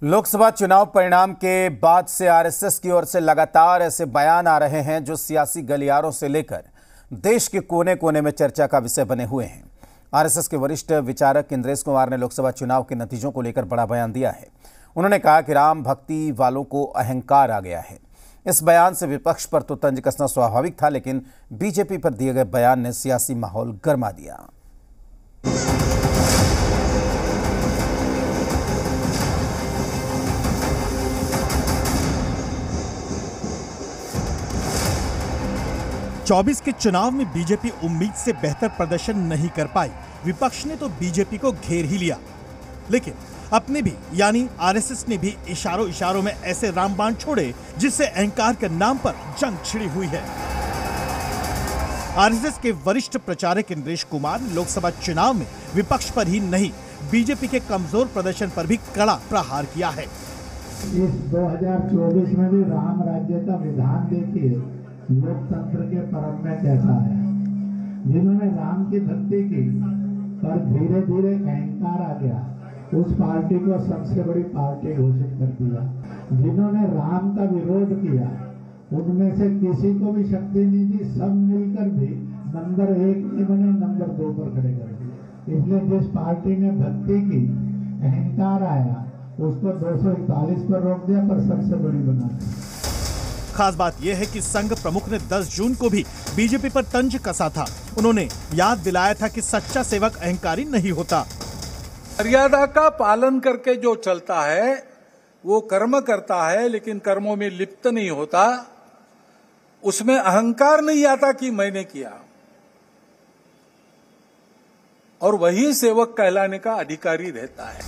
लोकसभा चुनाव परिणाम के बाद से आरएसएस की ओर से लगातार ऐसे बयान आ रहे हैं जो सियासी गलियारों से लेकर देश के कोने कोने में चर्चा का विषय बने हुए हैं। आरएसएस के वरिष्ठ विचारक इंद्रेश कुमार ने लोकसभा चुनाव के नतीजों को लेकर बड़ा बयान दिया है। उन्होंने कहा कि राम भक्ति वालों को अहंकार आ गया है। इस बयान से विपक्ष पर तो तंज कसना स्वाभाविक था, लेकिन बीजेपी पर दिए गए बयान ने सियासी माहौल गर्मा दिया। चौबीस के चुनाव में बीजेपी उम्मीद से बेहतर प्रदर्शन नहीं कर पाई। विपक्ष ने तो बीजेपी को घेर ही लिया, लेकिन अपने भी यानी आरएसएस ने भी इशारों इशारों में ऐसे रामबाण छोड़े जिससे अहंकार के नाम पर जंग छिड़ी हुई है। आरएसएस के वरिष्ठ प्रचारक इंद्रेश कुमार ने लोकसभा चुनाव में विपक्ष पर ही नहीं, बीजेपी के कमजोर प्रदर्शन पर भी कड़ा प्रहार किया है। इस 2024 में भी राम राज्य का विधान देखिए लोकतंत्र के परम में कैसा है। जिन्होंने राम की भक्ति की पर धीरे धीरे अहंकार आ गया, उस पार्टी को सबसे बड़ी पार्टी घोषित कर दिया। जिन्होंने राम का विरोध किया उनमें से किसी को भी शक्ति नहीं दी, सब मिलकर भी नंबर 1 नहीं बने, नंबर 2 पर खड़े कर दिए। इसलिए जिस पार्टी ने भक्ति की अहंकार आया उसको 241 पर रोक दिया, पर सबसे बड़ी बना दी। खास बात यह है कि संघ प्रमुख ने 10 जून को भी बीजेपी पर तंज कसा था। उन्होंने याद दिलाया था कि सच्चा सेवक अहंकारी नहीं होता। मर्यादा का पालन करके जो चलता है वो कर्म करता है, लेकिन कर्मों में लिप्त नहीं होता। उसमें अहंकार नहीं आता कि मैंने किया, और वही सेवक कहलाने का अधिकारी रहता है।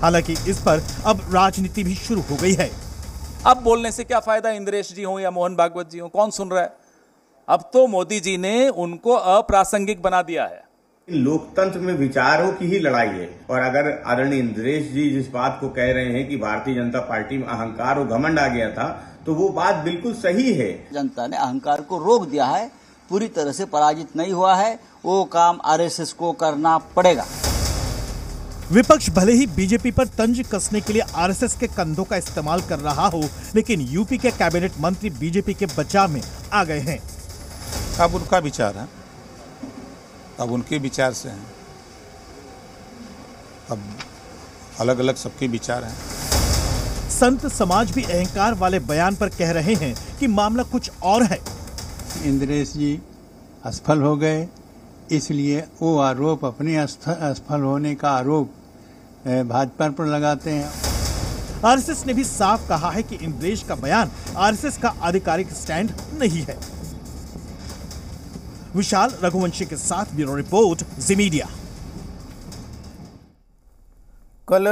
हालांकि इस पर अब राजनीति भी शुरू हो गई है। अब बोलने से क्या फायदा, इंद्रेश जी हो या मोहन भागवत जी हो, कौन सुन रहा है? अब तो मोदी जी ने उनको अप्रासंगिक बना दिया है। लोकतंत्र में विचारों की ही लड़ाई है, और अगर आदरणीय इंद्रेश जी जिस बात को कह रहे हैं कि भारतीय जनता पार्टी में अहंकार और घमंड आ गया था, तो वो बात बिल्कुल सही है। जनता ने अहंकार को रोक दिया है, पूरी तरह से पराजित नहीं हुआ है। वो काम आरएसएस को करना पड़ेगा। विपक्ष भले ही बीजेपी पर तंज कसने के लिए आरएसएस के कंधों का इस्तेमाल कर रहा हो, लेकिन यूपी के कैबिनेट मंत्री बीजेपी के बचाव में आ गए हैं। अब उनका विचार है, अब उनके विचार से हैं, अब अलग अलग सबके विचार हैं। संत समाज भी अहंकार वाले बयान पर कह रहे हैं कि मामला कुछ और है। इंद्रेश जी असफल हो गए, इसलिए वो आरोप, अपने असफल होने का आरोप भाजपा पर लगाते हैं। आरएसएस ने भी साफ कहा है कि इंद्रेश का बयान आरएसएस का आधिकारिक स्टैंड नहीं है। विशाल रघुवंशी के साथ ब्यूरो रिपोर्ट, जी मीडिया। कल